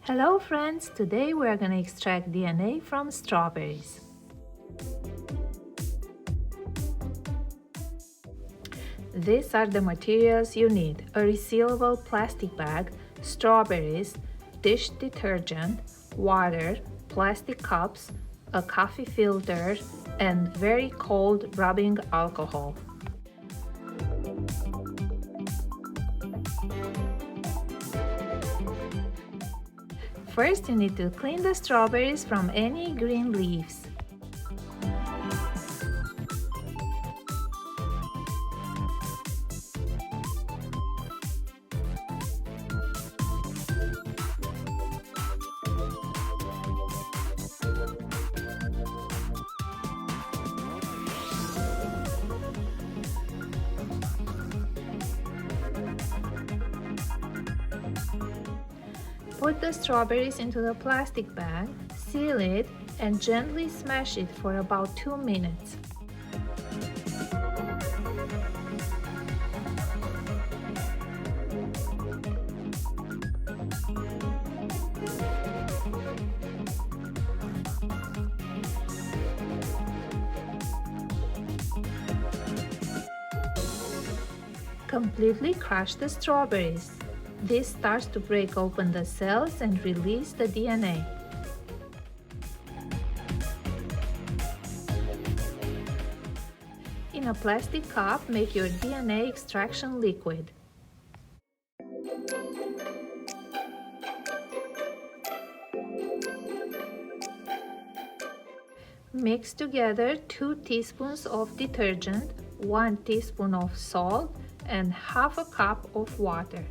Hello friends, today we are going to extract DNA from strawberries. These are the materials you need: a resealable plastic bag, strawberries, dish detergent, water, plastic cups, a coffee filter, and very cold rubbing alcohol. First, you need to clean the strawberries from any green leaves. Put the strawberries into the plastic bag, seal it, and gently smash it for about 2 minutes. Completely crush the strawberries. This starts to break open the cells and release the DNA. In a plastic cup, make your DNA extraction liquid. Mix together 2 teaspoons of detergent, 1 teaspoon of salt, and half a cup of water.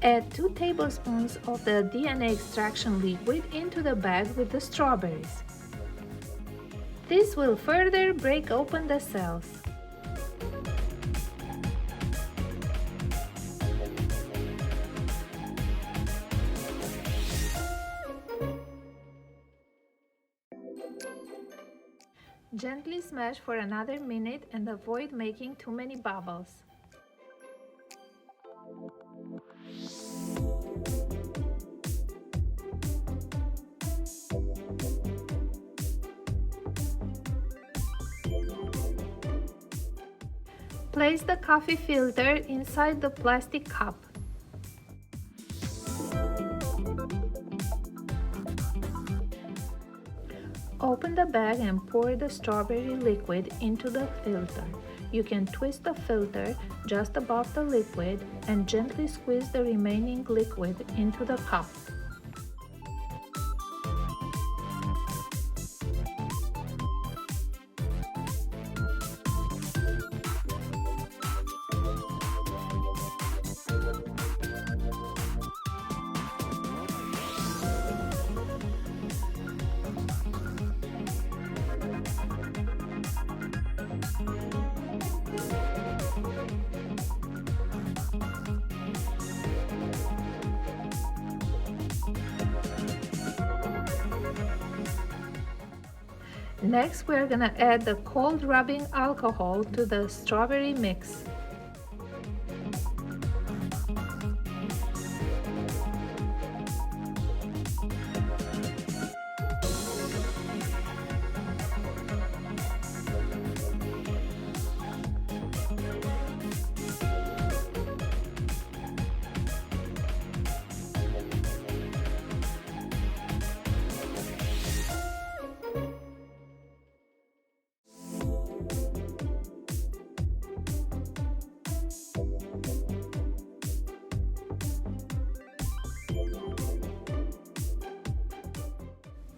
Add 2 tablespoons of the DNA extraction liquid into the bag with the strawberries. This will further break open the cells. Gently smash for another minute and avoid making too many bubbles. Place the coffee filter inside the plastic cup. Open the bag and pour the strawberry liquid into the filter. You can twist the filter just above the liquid and gently squeeze the remaining liquid into the cup. Next, we're gonna add the cold rubbing alcohol to the strawberry mix.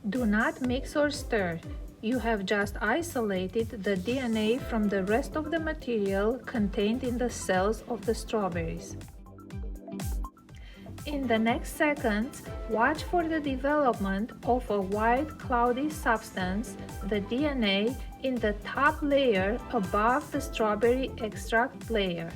Do not mix or stir. You have just isolated the DNA from the rest of the material contained in the cells of the strawberries. In the next seconds, watch for the development of a white cloudy substance, the DNA, in the top layer above the strawberry extract layer.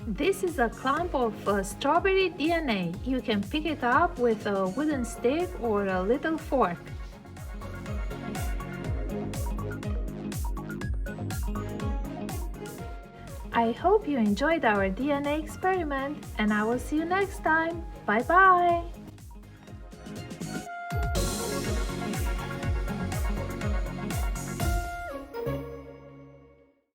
This is a clump of strawberry DNA. You can pick it up with a wooden stick or a little fork. I hope you enjoyed our DNA experiment, and I will see you next time. Bye bye!